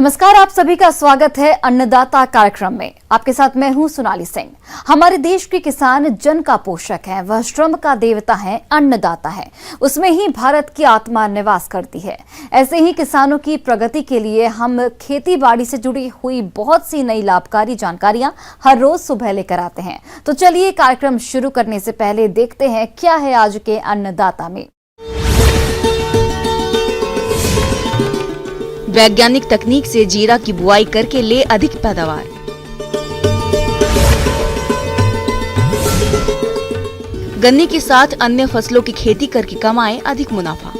नमस्कार, आप सभी का स्वागत है अन्नदाता कार्यक्रम में। आपके साथ मैं हूं सोनाली सिंह। हमारे देश के किसान जन का पोषक है, वह श्रम का देवता है, अन्नदाता है। उसमें ही भारत की आत्मा निवास करती है। ऐसे ही किसानों की प्रगति के लिए हम खेती बाड़ी से जुड़ी हुई बहुत सी नई लाभकारी जानकारियां हर रोज सुबह लेकर आते हैं। तो चलिए कार्यक्रम शुरू करने से पहले देखते हैं क्या है आज के अन्नदाता में। वैज्ञानिक तकनीक से जीरा की बुआई करके ले अधिक पैदावार। गन्ने के साथ अन्य फसलों की खेती करके कमाएं अधिक मुनाफा।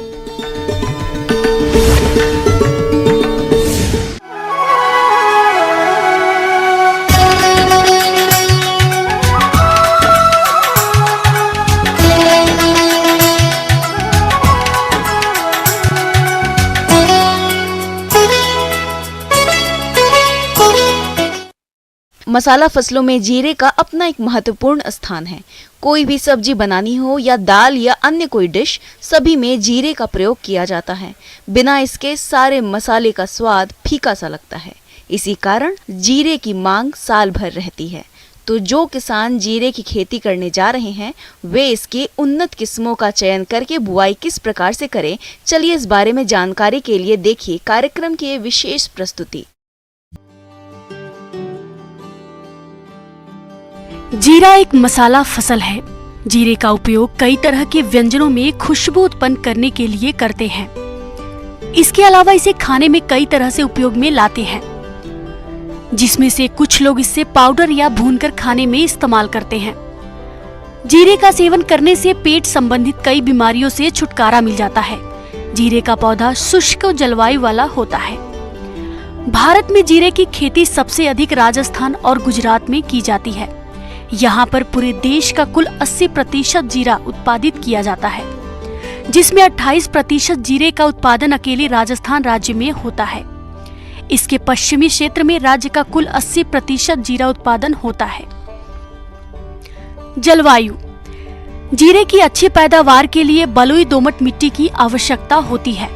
मसाला फसलों में जीरे का अपना एक महत्वपूर्ण स्थान है। कोई भी सब्जी बनानी हो या दाल या अन्य कोई डिश, सभी में जीरे का प्रयोग किया जाता है। बिना इसके सारे मसाले का स्वाद फीका सा लगता है। इसी कारण जीरे की मांग साल भर रहती है। तो जो किसान जीरे की खेती करने जा रहे हैं, वे इसके उन्नत किस्मों का चयन करके बुआई किस प्रकार से करें, चलिए इस बारे में जानकारी के लिए देखिए कार्यक्रम की ये विशेष प्रस्तुति। जीरा एक मसाला फसल है। जीरे का उपयोग कई तरह के व्यंजनों में खुशबू उत्पन्न करने के लिए करते हैं। इसके अलावा इसे खाने में कई तरह से उपयोग में लाते हैं, जिसमें से कुछ लोग इससे पाउडर या भूनकर खाने में इस्तेमाल करते हैं। जीरे का सेवन करने से पेट संबंधित कई बीमारियों से छुटकारा मिल जाता है। जीरे का पौधा शुष्क जलवायु वाला होता है। भारत में जीरे की खेती सबसे अधिक राजस्थान और गुजरात में की जाती है। यहाँ पर पूरे देश का कुल 80% जीरा उत्पादित किया जाता है, जिसमें 28% जीरे का उत्पादन अकेले राजस्थान राज्य में होता है। इसके पश्चिमी क्षेत्र में राज्य का कुल 80% जीरा उत्पादन होता है। जलवायु। जीरे की अच्छी पैदावार के लिए बलुई दोमट मिट्टी की आवश्यकता होती है।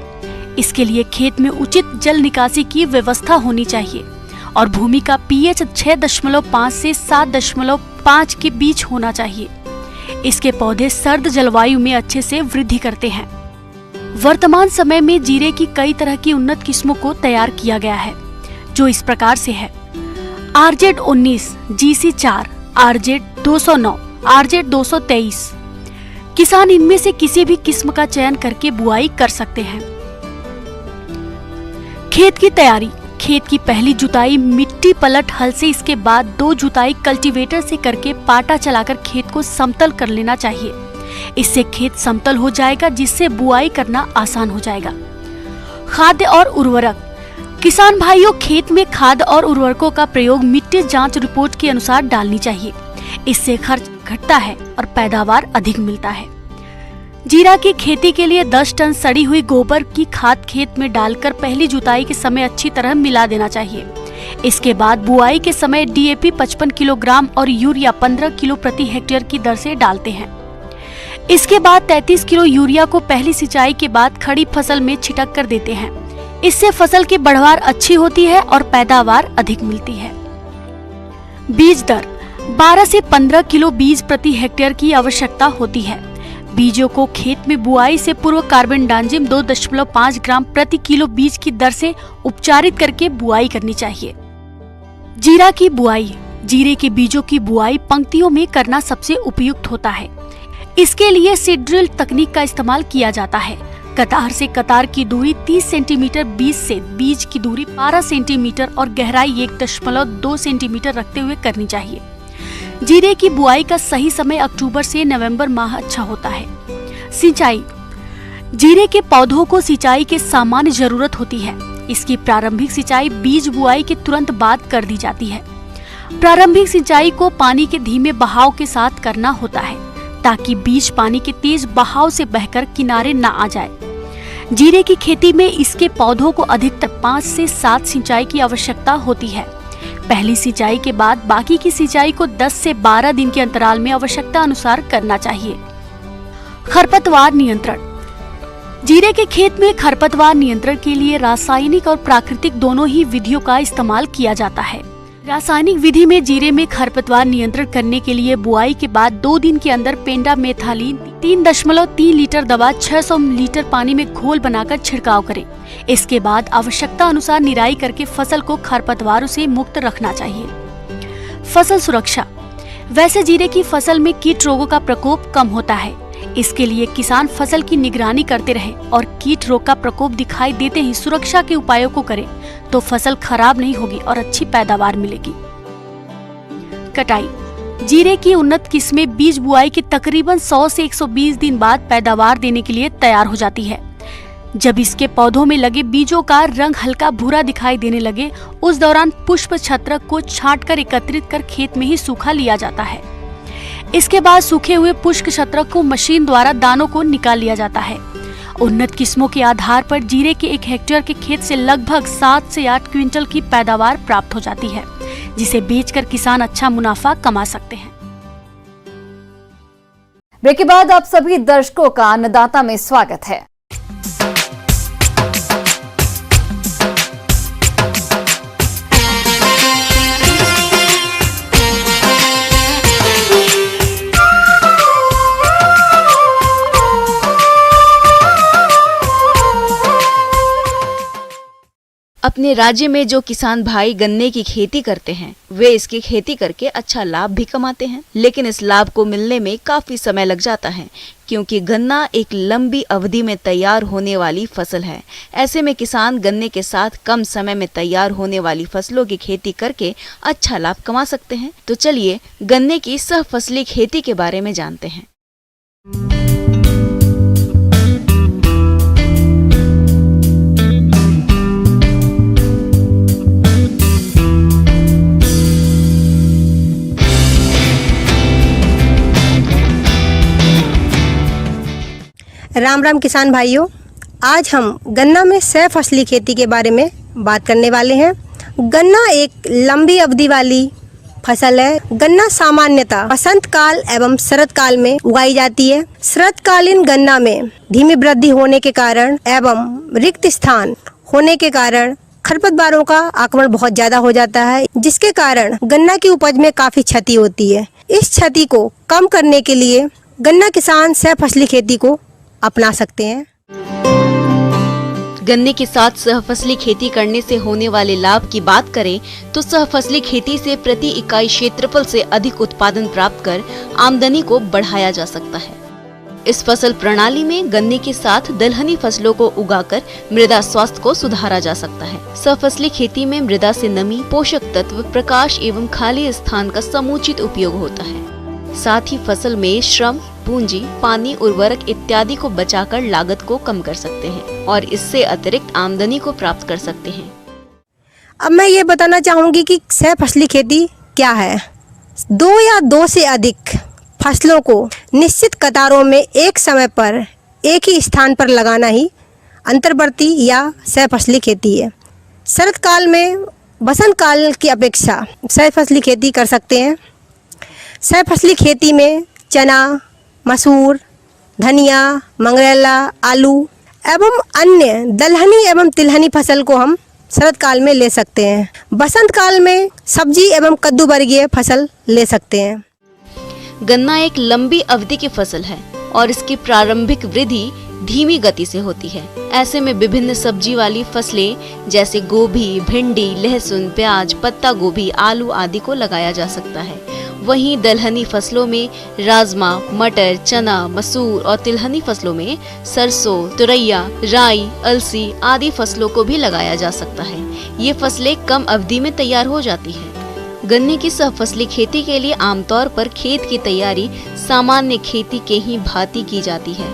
इसके लिए खेत में उचित जल निकासी की व्यवस्था होनी चाहिए और भूमि का पीएच 6.5 से 7.5 के बीच होना चाहिए। इसके पौधे सर्द जलवायु में अच्छे से वृद्धि करते हैं। वर्तमान समय में जीरे की कई तरह की उन्नत किस्मों को तैयार किया गया है, जो इस प्रकार से है: RZ19, GC4, RZ209, RZ223। किसान इनमें से किसी भी किस्म का चयन करके बुआई कर सकते हैं। खेत की तैयारी। खेत की पहली जुताई मिट्टी पलट हल से, इसके बाद 2 जुताई कल्टीवेटर से करके पाटा चलाकर खेत को समतल कर लेना चाहिए। इससे खेत समतल हो जाएगा, जिससे बुआई करना आसान हो जाएगा। खाद्य और उर्वरक। किसान भाइयों, खेत में खाद और उर्वरकों का प्रयोग मिट्टी जांच रिपोर्ट के अनुसार डालनी चाहिए। इससे खर्च घटता है और पैदावार अधिक मिलता है। जीरा की खेती के लिए 10 टन सड़ी हुई गोबर की खाद खेत में डालकर पहली जुताई के समय अच्छी तरह मिला देना चाहिए। इसके बाद बुआई के समय DAP 55 किलोग्राम और यूरिया 15 किलो प्रति हेक्टेयर की दर से डालते हैं। इसके बाद 33 किलो यूरिया को पहली सिंचाई के बाद खड़ी फसल में छिटक कर देते हैं। इससे फसल की बढ़वार अच्छी होती है और पैदावार अधिक मिलती है। बीज दर। 12 से 15 किलो बीज प्रति हेक्टेयर की आवश्यकता होती है। बीजों को खेत में बुआई से पूर्व कार्बेंडाजिम 2.5 ग्राम प्रति किलो बीज की दर से उपचारित करके बुआई करनी चाहिए। जीरा की बुआई। जीरे के बीजों की बुआई पंक्तियों में करना सबसे उपयुक्त होता है। इसके लिए सीड ड्रिल तकनीक का इस्तेमाल किया जाता है। कतार से कतार की दूरी 30 सेंटीमीटर, बीज से बीज की दूरी 12 सेंटीमीटर और गहराई 1.2 सेंटीमीटर रखते हुए करनी चाहिए। जीरे की बुआई का सही समय अक्टूबर से नवंबर माह अच्छा होता है। सिंचाई। जीरे के पौधों को सिंचाई की सामान्य जरूरत होती है। इसकी प्रारंभिक सिंचाई बीज बुआई के तुरंत बाद कर दी जाती है। प्रारंभिक सिंचाई को पानी के धीमे बहाव के साथ करना होता है, ताकि बीज पानी के तेज बहाव से बहकर किनारे न आ जाए। जीरे की खेती में इसके पौधों को अधिकतम 5 से 7 सिंचाई की आवश्यकता होती है। पहली सिंचाई के बाद बाकी की सिंचाई को 10 से 12 दिन के अंतराल में आवश्यकता अनुसार करना चाहिए। खरपतवार नियंत्रण। जीरे के खेत में खरपतवार नियंत्रण के लिए रासायनिक और प्राकृतिक दोनों ही विधियों का इस्तेमाल किया जाता है। रासायनिक विधि में जीरे में खरपतवार नियंत्रण करने के लिए बुआई के बाद 2 दिन के अंदर पेंडामेथालिन 3.3 लीटर दवा 600 लीटर पानी में घोल बनाकर छिड़काव करें। इसके बाद आवश्यकता अनुसार निराई करके फसल को खरपतवारों से मुक्त रखना चाहिए। फसल सुरक्षा। वैसे जीरे की फसल में कीट रोगों का प्रकोप कम होता है, इसके लिए किसान फसल की निगरानी करते रहे और कीट रोग का प्रकोप दिखाई देते ही सुरक्षा के उपायों को करें तो फसल खराब नहीं होगी और अच्छी पैदावार मिलेगी। कटाई। जीरे की उन्नत किस्में बीज बुआई के तकरीबन 100 से 120 दिन बाद पैदावार देने के लिए तैयार हो जाती है। जब इसके पौधों में लगे बीजों का रंग हल्का भूरा दिखाई देने लगे, उस दौरान पुष्प छत्रक को छांटकर एकत्रित कर खेत में ही सूखा लिया जाता है। इसके बाद सूखे हुए पुष्प छत्रक को मशीन द्वारा दानों को निकाल लिया जाता है। उन्नत किस्मों के आधार पर जीरे के 1 हेक्टेयर के खेत से लगभग 7 से 8 क्विंटल की पैदावार प्राप्त हो जाती है, जिसे बेचकर किसान अच्छा मुनाफा कमा सकते हैं। ब्रेक के बाद आप सभी दर्शकों का अन्नदाता में स्वागत है। अपने राज्य में जो किसान भाई गन्ने की खेती करते हैं वे इसकी खेती करके अच्छा लाभ भी कमाते हैं, लेकिन इस लाभ को मिलने में काफी समय लग जाता है क्योंकि गन्ना एक लंबी अवधि में तैयार होने वाली फसल है। ऐसे में किसान गन्ने के साथ कम समय में तैयार होने वाली फसलों की खेती करके अच्छा लाभ कमा सकते हैं। तो चलिए गन्ने की सहफसली खेती के बारे में जानते हैं। राम राम किसान भाइयों, आज हम गन्ना में सहफसली खेती के बारे में बात करने वाले हैं। गन्ना एक लंबी अवधि वाली फसल है। गन्ना सामान्यतः वसंत काल एवं शरद काल में उगाई जाती है। शरदकालीन गन्ना में धीमी वृद्धि होने के कारण एवं रिक्त स्थान होने के कारण खरपतवारों का आक्रमण बहुत ज्यादा हो जाता है, जिसके कारण गन्ना की उपज में काफी क्षति होती है। इस क्षति को कम करने के लिए गन्ना किसान सहफसली खेती को अपना सकते हैं। गन्ने के साथ सहफसली खेती करने से होने वाले लाभ की बात करें तो सहफसली खेती से प्रति इकाई क्षेत्रफल से अधिक उत्पादन प्राप्त कर आमदनी को बढ़ाया जा सकता है। इस फसल प्रणाली में गन्ने के साथ दलहनी फसलों को उगाकर मृदा स्वास्थ्य को सुधारा जा सकता है। सहफसली खेती में मृदा से नमी, पोषक तत्व, प्रकाश एवं खाली स्थान का समुचित उपयोग होता है। साथ ही फसल में श्रम, पूंजी, पानी, उर्वरक इत्यादि को बचाकर लागत को कम कर सकते हैं और इससे अतिरिक्त आमदनी को प्राप्त कर सकते हैं। अब मैं ये बताना चाहूँगी कि सहफसली खेती क्या है। 2 या 2 से अधिक फसलों को निश्चित कतारों में एक समय पर एक ही स्थान पर लगाना ही अंतर्वर्ती या सहफसली खेती है। शरद काल में वसंत काल की अपेक्षा सहफसली खेती कर सकते हैं। सहफसली खेती में चना, मसूर, धनिया, मंगरेला, आलू एवं अन्य दलहनी एवं तिलहनी फसल को हम शरद काल में ले सकते हैं। बसंत काल में सब्जी एवं कद्दू वर्गीय फसल ले सकते हैं। गन्ना एक लंबी अवधि की फसल है और इसकी प्रारंभिक वृद्धि धीमी गति से होती है। ऐसे में विभिन्न सब्जी वाली फसलें जैसे गोभी, भिंडी, लहसुन, प्याज, पत्ता गोभी, आलू आदि को लगाया जा सकता है। वहीं दलहनी फसलों में राजमा, मटर, चना, मसूर और तिलहनी फसलों में सरसों, तुरैया, राई, अलसी आदि फसलों को भी लगाया जा सकता है। ये फसलें कम अवधि में तैयार हो जाती है। गन्ने की सहफसली खेती के लिए आमतौर पर खेत की तैयारी सामान्य खेती के ही भांति की जाती है।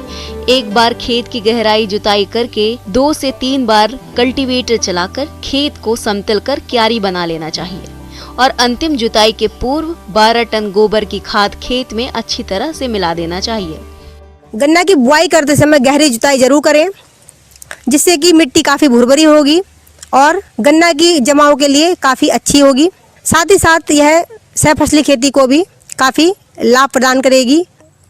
एक बार खेत की गहराई जुताई करके 2 से 3 बार कल्टीवेटर चलाकर खेत को समतल कर क्यारी बना लेना चाहिए और अंतिम जुताई के पूर्व 12 टन गोबर की खाद खेत में अच्छी तरह से मिला देना चाहिए। गन्ना की बुआई करते समय गहरी जुताई जरूर करें, जिससे कि मिट्टी काफ़ी भुरभुरी होगी और गन्ना की जमाव के लिए काफ़ी अच्छी होगी। साथ ही साथ यह सहफसली खेती को भी काफ़ी लाभ प्रदान करेगी।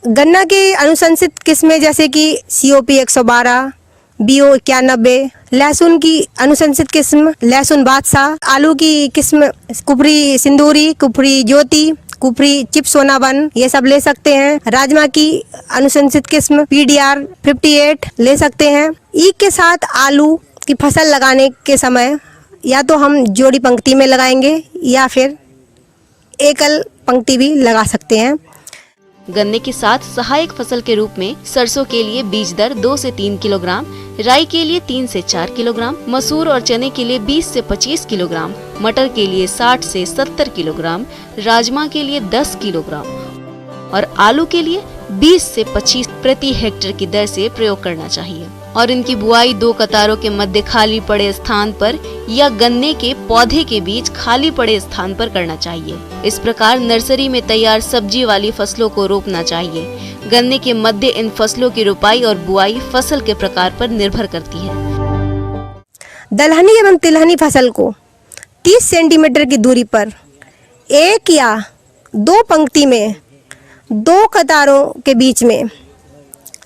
गन्ना के अनुशंसित किस्में जैसे कि COP 112, BO 91, लहसुन की अनुशंसित किस्म लहसुन बादशाह, आलू की किस्म कुफरी सिंदूरी, कुफरी ज्योति, कुफरी चिप सोना 1 ये सब ले सकते हैं। राजमा की अनुशंसित किस्म PDR 58 ले सकते हैं। ईख के साथ आलू की फसल लगाने के समय या तो हम जोड़ी पंक्ति में लगाएंगे या फिर एकल पंक्ति भी लगा सकते हैं। गन्ने के साथ सहायक फसल के रूप में सरसों के लिए बीज दर 2 से 3 किलोग्राम, राई के लिए 3 से 4 किलोग्राम, मसूर और चने के लिए 20 से 25 किलोग्राम, मटर के लिए 60 से 70 किलोग्राम, राजमा के लिए 10 किलोग्राम और आलू के लिए 20 से 25 प्रति हेक्टेयर की दर से प्रयोग करना चाहिए। और इनकी बुआई 2 कतारों के मध्य खाली पड़े स्थान पर या गन्ने के पौधे के बीच खाली पड़े स्थान पर करना चाहिए। इस प्रकार नर्सरी में तैयार सब्जी वाली फसलों को रोपना चाहिए। गन्ने के मध्य इन फसलों की रोपाई और बुआई फसल के प्रकार पर निर्भर करती है। दलहनी एवं तिलहनी फसल को 30 सेंटीमीटर की दूरी पर 1 या 2 पंक्ति में 2 कतारों के बीच में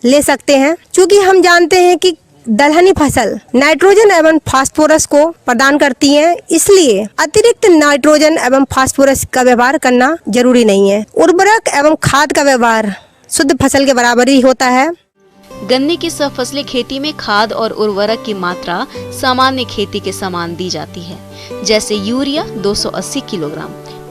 ले सकते हैं। क्योंकि हम जानते हैं कि दलहनी फसल नाइट्रोजन एवं फास्फोरस को प्रदान करती है, इसलिए अतिरिक्त नाइट्रोजन एवं फास्फोरस का व्यवहार करना जरूरी नहीं है। उर्वरक एवं खाद का व्यवहार शुद्ध फसल के बराबर ही होता है। गन्ने की सफसली खेती में खाद और उर्वरक की मात्रा सामान्य खेती के समान दी जाती है, जैसे urea 280 kilogram,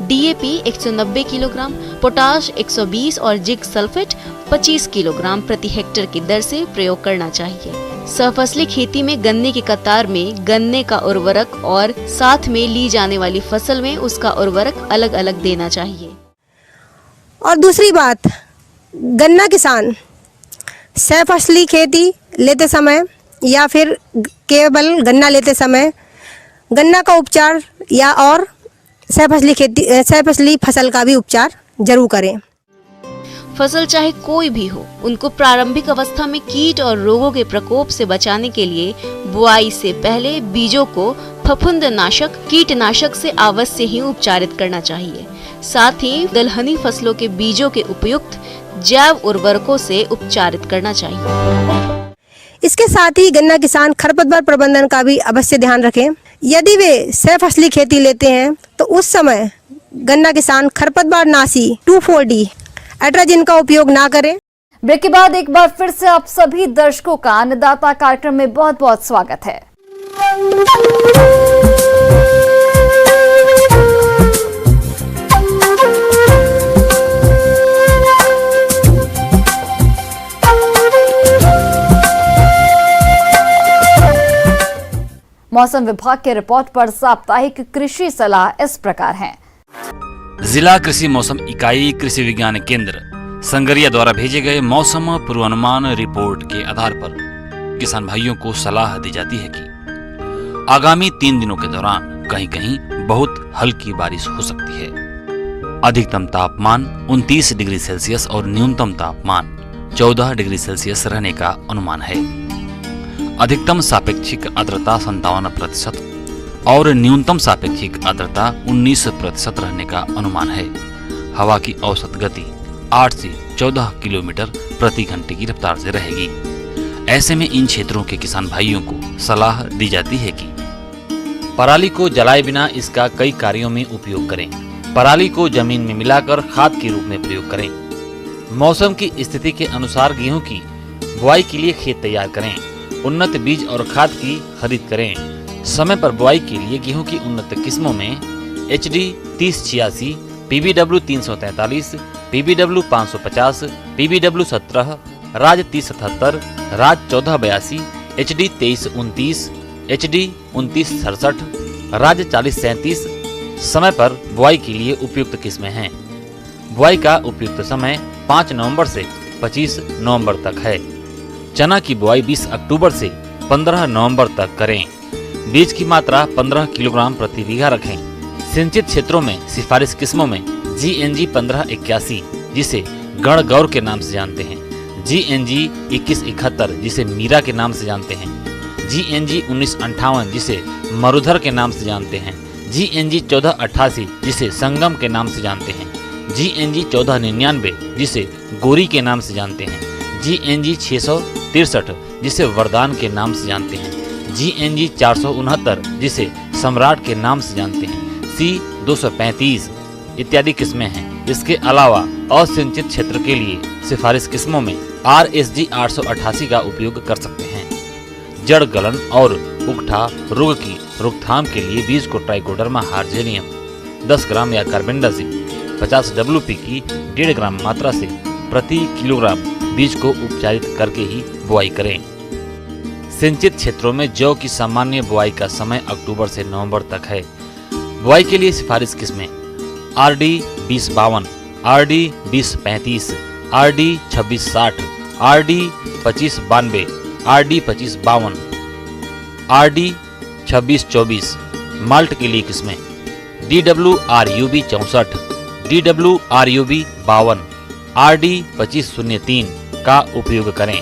DAP 190 kilogram, potash 120 और जिंक सल्फेट 25 किलोग्राम प्रति हेक्टेयर की दर से प्रयोग करना चाहिए। सफसली खेती में गन्ने की कतार में गन्ने का उर्वरक और साथ में ली जाने वाली फसल में उसका उर्वरक अलग अलग देना चाहिए। और दूसरी बात, गन्ना किसान सहफसली खेती लेते समय या फिर केवल गन्ना लेते समय गन्ना का उपचार या और सहफसली फसल का भी उपचार जरूर करें। फसल चाहे कोई भी हो, उनको प्रारंभिक अवस्था में कीट और रोगों के प्रकोप से बचाने के लिए बुआई से पहले बीजों को फफूंदनाशक कीटनाशक से अवश्य ही उपचारित करना चाहिए। साथ ही दलहनी फसलों के बीजों के उपयुक्त जैव उर्वरकों से उपचारित करना चाहिए। इसके साथ ही गन्ना किसान खरपतवार प्रबंधन का भी अवश्य ध्यान रखें। यदि वे सहफसली खेती लेते हैं तो उस समय गन्ना किसान खरपतवार नाशी 2,4-D एट्राजिन का उपयोग ना करें। ब्रेक के बाद एक बार फिर से आप सभी दर्शकों का अन्नदाता कार्यक्रम में बहुत बहुत स्वागत है। मौसम विभाग के रिपोर्ट पर साप्ताहिक कृषि सलाह इस प्रकार है। जिला कृषि मौसम इकाई कृषि विज्ञान केंद्र संगरिया द्वारा भेजे गए मौसम पूर्वानुमान रिपोर्ट के आधार पर किसान भाइयों को सलाह दी जाती है कि आगामी 3 दिनों के दौरान कहीं कहीं बहुत हल्की बारिश हो सकती है। अधिकतम तापमान 29 डिग्री सेल्सियस और न्यूनतम तापमान 14 डिग्री सेल्सियस रहने का अनुमान है। अधिकतम सापेक्षिक आर्द्रता 57% और न्यूनतम सापेक्षिक आर्द्रता 19% रहने का अनुमान है। हवा की औसत गति 8 से 14 किलोमीटर प्रति घंटे की रफ्तार से रहेगी। ऐसे में इन क्षेत्रों के किसान भाइयों को सलाह दी जाती है कि पराली को जलाए बिना इसका कई कार्यों में उपयोग करें। पराली को जमीन में मिलाकर खाद के रूप में प्रयोग करें। मौसम की स्थिति के अनुसार गेहूं की बुआई के लिए खेत तैयार करें। उन्नत बीज और खाद की खरीद करें। समय पर बुआई के लिए गेहूं की उन्नत किस्मों में HD 3086, PBW 343, PBW 550, PBW 17, राज 3077, राज 1482, HD 2329, HD 2967, राज 4037 समय पर बुआई के लिए उपयुक्त किस्में हैं। बुआई का उपयुक्त समय 5 नवंबर से 25 नवंबर तक है। चना की बुआई 20 अक्टूबर से 15 नवंबर तक करें। बीज की मात्रा 15 किलोग्राम प्रति बीघा रखें। सिंचित क्षेत्रों में सिफारिश किस्मों में GNG 1581 जिसे गण गौर के नाम से जानते हैं, GNG 2171 जिसे मीरा के नाम से जानते हैं, GNG 1958 जिसे मरुधर के नाम से जानते हैं, GNG 1488 जिसे संगम के नाम से जानते हैं, GNG 1499 जिसे गोरी के नाम से जानते हैं, GNG 663 जिसे वरदान के नाम से जानते हैं, GNG 469 जिसे सम्राट के नाम से जानते हैं, C 235 इत्यादि किस्में हैं। इसके अलावा असिंचित क्षेत्र के लिए सिफारिश किस्मों में RSG 888 का उपयोग कर सकते हैं। जड़ गलन और उकठा रोग की रोकथाम के लिए बीज को ट्राइकोडर्मा हार्जेनियम 10 ग्राम या कार्बेंडाजिम 50 WP की 1.5 ग्राम मात्रा से प्रति किलोग्राम बीज को उपचारित करके ही बुआई करें। सिंचित क्षेत्रों में जौ की सामान्य बुआई का समय अक्टूबर से नवंबर तक है। बुआई के लिए सिफारिश किस्में RD 2052, RD 2035, RD 2660, RD 2592, RD 2552, RD 2624। Malt के लिए किस्में DWRUB 64, DWRUB 52, RD 2503 का उपयोग करें।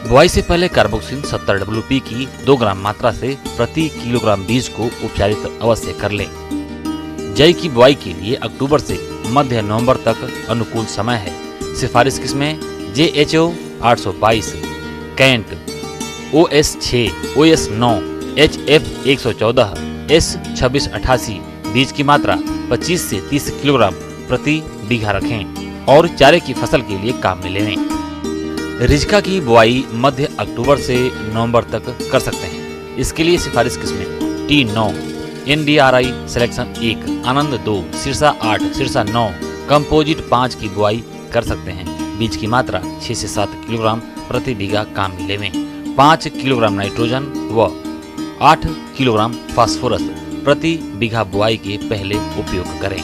बुआई से पहले कार्बोक्सिन 70 WP की 2 ग्राम मात्रा से प्रति किलोग्राम बीज को उपचारित अवश्य कर लें। जई की बुआई के लिए अक्टूबर से मध्य नवंबर तक अनुकूल समय है। सिफारिश किस्में JHO 822, cantt OS 6, OS 9, HF 114, S 2688। बीज की मात्रा 25 से 30 किलोग्राम प्रति बीघा रखें और चारे की फसल के लिए काम में लें। रिजका की बुआई मध्य अक्टूबर से नवंबर तक कर सकते हैं। इसके लिए सिफारिश किस्में T9, NDRI सिलेक्शन 1, आनंद 2, सिरसा 8, सिरसा 9, कंपोजिट 5 की बुआई कर सकते हैं। बीज की मात्रा 6 से 7 किलोग्राम प्रति बीघा काम में लें। 5 किलोग्राम नाइट्रोजन व 8 किलोग्राम फास्फोरस प्रति बीघा बुआई के पहले उपयोग करें।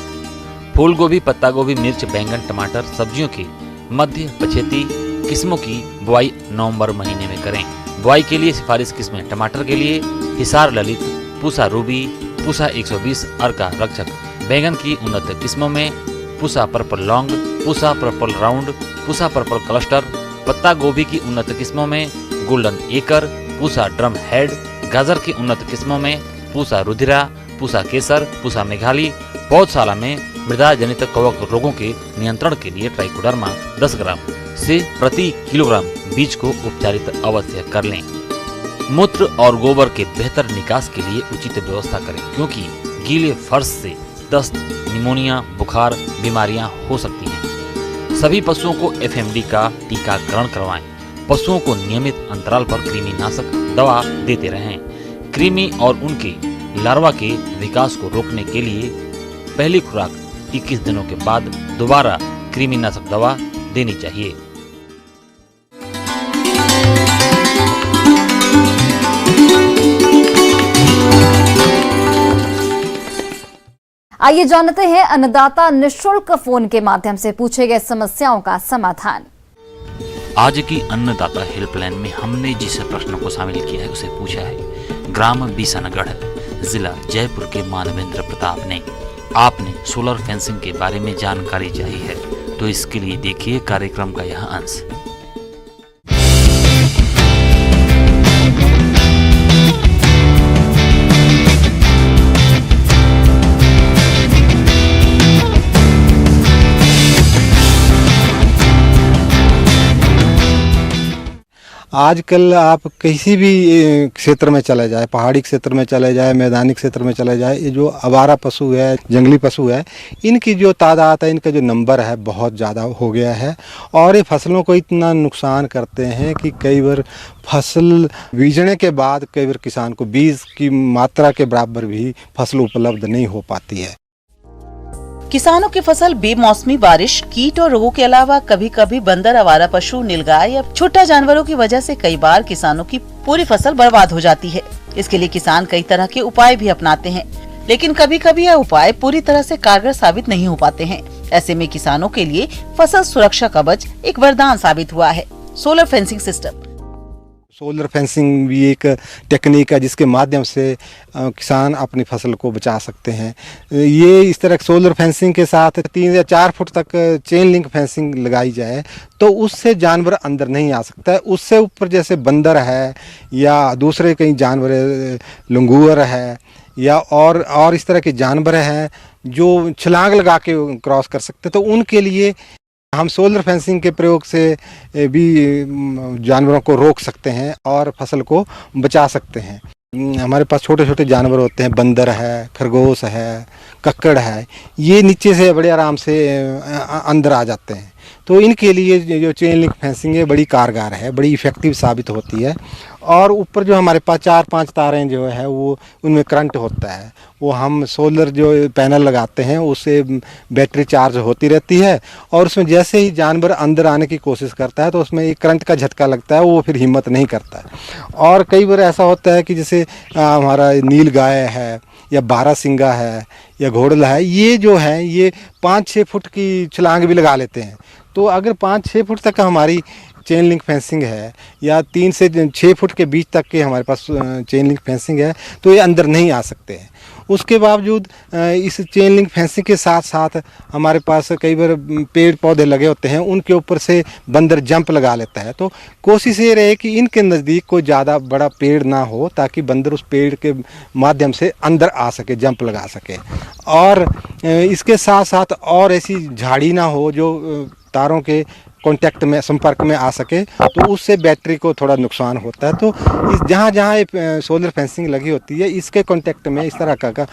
फूल गोभी, पत्ता गोभी, मिर्च, बैंगन, टमाटर सब्जियों के मध्य पछेती किस्मों की बुआई नवंबर महीने में करें। बुआई के लिए सिफारिश किस्में टमाटर के लिए हिसार ललित, पूसा रूबी, पूसा 120 अर्का रक्षक। बैंगन की उन्नत किस्मों में Pusa purple long, Pusa purple round, Pusa purple cluster. पत्ता गोभी की उन्नत किस्मों में गोल्डन एकर, पूसा ड्रम हेड। गाजर की उन्नत किस्मों में पूसा रुधिरा, पूसा केसर, पूसा मेघाली। पौधशाला में मृदा जनित कवक रोगों के नियंत्रण के लिए ट्राइकोडर्मा 10 ग्राम से प्रति किलोग्राम बीज को उपचारित अवश्य कर लें। मूत्र और गोबर के बेहतर निकास के लिए उचित व्यवस्था करें, क्योंकि गीले फर्श से दस्त, निमोनिया, बुखार बीमारियां हो सकती हैं। सभी पशुओं को FMD का टीकाकरण करवाएं। पशुओं को नियमित अंतराल पर कृमिनाशक दवा देते रहें। कृमि और उनके लार्वा के विकास को रोकने के लिए पहली खुराक 21 दिनों के बाद दोबारा कृमिनाशक दवा देनी चाहिए। आइए जानते हैं अन्नदाता निःशुल्क फोन के माध्यम से पूछे गए समस्याओं का समाधान। आज की अन्नदाता हेल्पलाइन में हमने जिस प्रश्न को शामिल किया है उसे पूछा है ग्राम बिशनगढ़, जिला जयपुर के मानवेंद्र प्रताप ने। आपने सोलर फेंसिंग के बारे में जानकारी चाहिए है, तो इसके लिए देखिए कार्यक्रम का यह अंश। आजकल आप किसी भी क्षेत्र में चले जाए, पहाड़ी क्षेत्र में चले जाए, मैदानी क्षेत्र में चले जाए, ये जो आवारा पशु है, जंगली पशु है, इनकी जो तादाद है, इनका जो नंबर है बहुत ज़्यादा हो गया है और ये फसलों को इतना नुकसान करते हैं कि कई बार फसल बीजने के बाद कई बार किसान को बीज की मात्रा के बराबर भी फसल उपलब्ध नहीं हो पाती है। किसानों की फसल बेमौसमी बारिश, कीट और रोगों के अलावा कभी कभी बंदर, आवारा पशु, नीलगाय या छोटा जानवरों की वजह से कई बार किसानों की पूरी फसल बर्बाद हो जाती है। इसके लिए किसान कई तरह के उपाय भी अपनाते हैं, लेकिन कभी कभी यह उपाय पूरी तरह से कारगर साबित नहीं हो पाते हैं। ऐसे में किसानों के लिए फसल सुरक्षा कवच एक वरदान साबित हुआ है, solar fencing system. Solar fencing भी एक टेक्निक है जिसके माध्यम से किसान अपनी फसल को बचा सकते हैं। ये इस तरह सोलर फेंसिंग के साथ 3 या 4 फुट तक चेन लिंक फेंसिंग लगाई जाए तो उससे जानवर अंदर नहीं आ सकता है। उससे ऊपर जैसे बंदर है या दूसरे कई जानवर, लंगूर है या और इस तरह के जानवर हैं जो छलांग लगा के क्रॉस कर सकते, तो उनके लिए हम सोलर फेंसिंग के प्रयोग से भी जानवरों को रोक सकते हैं और फसल को बचा सकते हैं। हमारे पास छोटे छोटे जानवर होते हैं, बंदर है, खरगोश है, कक्कड़ है, ये नीचे से बड़े आराम से अंदर आ जाते हैं। तो इनके लिए जो चेन लिंक फेंसिंग है बड़ी कारगर है, बड़ी इफ़ेक्टिव साबित होती है। और ऊपर जो हमारे पास 4-5 तारें जो है वो उनमें करंट होता है, वो हम सोलर जो पैनल लगाते हैं उससे बैटरी चार्ज होती रहती है और उसमें जैसे ही जानवर अंदर आने की कोशिश करता है तो उसमें एक करंट का झटका लगता है, वो फिर हिम्मत नहीं करता है। और कई बार ऐसा होता है कि जैसे हमारा नील गाय है या बारहसिंगा है या घोड़ला है, ये जो है ये 5-6 फुट की छलांग भी लगा लेते हैं। तो अगर 5-6 फुट तक हमारी चेन लिंक फेंसिंग है या 3 से 6 फुट के बीच तक के हमारे पास चेन लिंक फेंसिंग है तो ये अंदर नहीं आ सकते हैं। उसके बावजूद इस चेन लिंक फेंसिंग के साथ साथ हमारे पास कई बार पेड़ पौधे लगे होते हैं, उनके ऊपर से बंदर जंप लगा लेता है। तो कोशिश ये रहे कि इनके नज़दीक कोई ज़्यादा बड़ा पेड़ ना हो ताकि बंदर उस पेड़ के माध्यम से अंदर आ सके, जंप लगा सके। और इसके साथ साथ और ऐसी झाड़ी ना हो जो तारों के कांटेक्ट में, संपर्क में आ सके, तो उससे बैटरी को थोड़ा नुकसान होता है। तो इस जहाँ जहाँ सोलर फेंसिंग लगी होती है इसके कांटेक्ट में इस तरह का कोई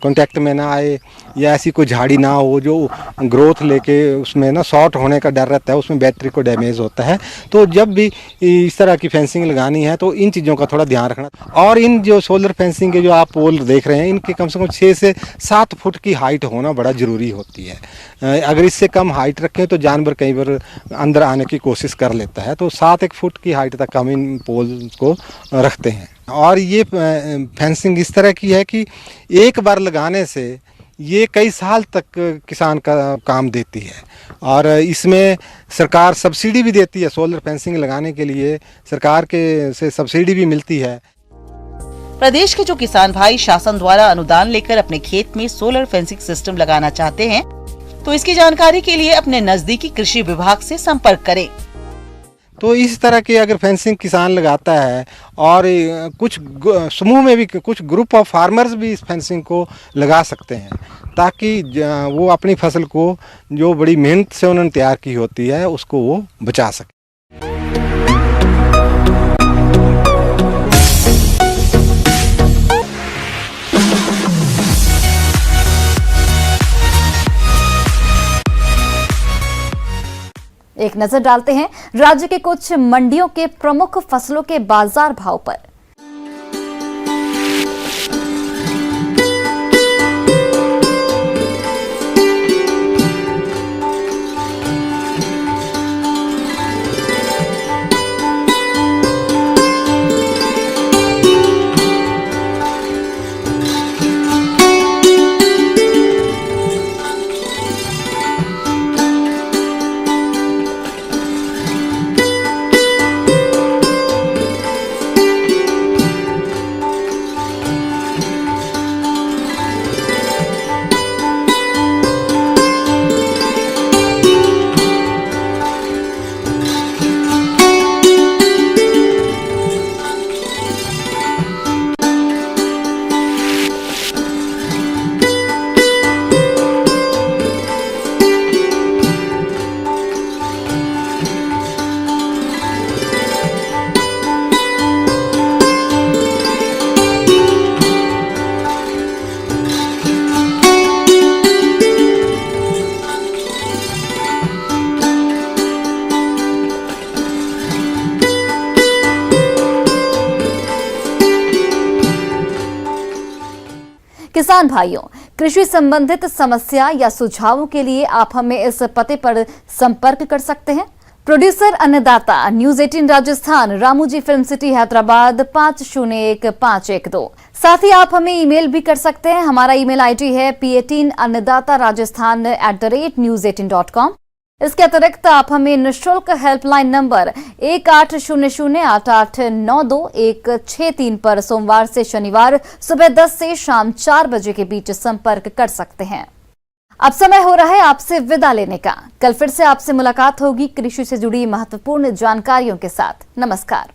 कांटेक्ट में ना आए या ऐसी कोई झाड़ी ना हो जो ग्रोथ लेके उसमें ना शॉर्ट होने का डर रहता है, उसमें बैटरी को डैमेज होता है। तो जब भी इस तरह की फेंसिंग लगानी है तो इन चीज़ों का थोड़ा ध्यान रखना। और इन जो सोलर फेंसिंग के जो आप पोल देख रहे हैं इनके कम से कम 6 से 7 फुट की हाइट होना बड़ा ज़रूरी होती है। अगर इससे कम हाइट रखें तो जानवर कई बार अंदर आने की कोशिश कर लेता है। तो 7-1 फुट की हाइट तक हम इन पोल को रखते हैं। और ये फेंसिंग इस तरह की है कि एक बार लगाने से ये कई साल तक किसान का काम देती है। और इसमें सरकार सब्सिडी भी देती है, सोलर फेंसिंग लगाने के लिए सरकार के से सब्सिडी भी मिलती है। प्रदेश के जो किसान भाई शासन द्वारा अनुदान लेकर अपने खेत में सोलर फेंसिंग सिस्टम लगाना चाहते हैं तो इसकी जानकारी के लिए अपने नजदीकी कृषि विभाग से संपर्क करें। तो इस तरह के अगर फेंसिंग किसान लगाता है और कुछ समूह में भी कुछ ग्रुप ऑफ फार्मर्स भी इस फेंसिंग को लगा सकते हैं ताकि वो अपनी फसल को जो बड़ी मेहनत से उन्होंने तैयार की होती है उसको वो बचा सके। एक नजर डालते हैं राज्य के कुछ मंडियों के प्रमुख फसलों के बाजार भाव पर। किसान भाइयों, कृषि संबंधित समस्या या सुझावों के लिए आप हमें इस पते पर संपर्क कर सकते हैं। प्रोड्यूसर अन्नदाता, news 18 Rajasthan, Ramoji film city, Hyderabad 501512। साथ ही आप हमें ईमेल भी कर सकते हैं। हमारा ईमेल आईडी है p18annadattarajasthan@news18.com। इसके अतिरिक्त आप हमें निःशुल्क हेल्पलाइन नंबर 18008892 पर सोमवार से शनिवार सुबह 10 से शाम 4 बजे के बीच संपर्क कर सकते हैं। अब समय हो रहा है आपसे विदा लेने का। कल फिर से आपसे मुलाकात होगी कृषि से जुड़ी महत्वपूर्ण जानकारियों के साथ। नमस्कार।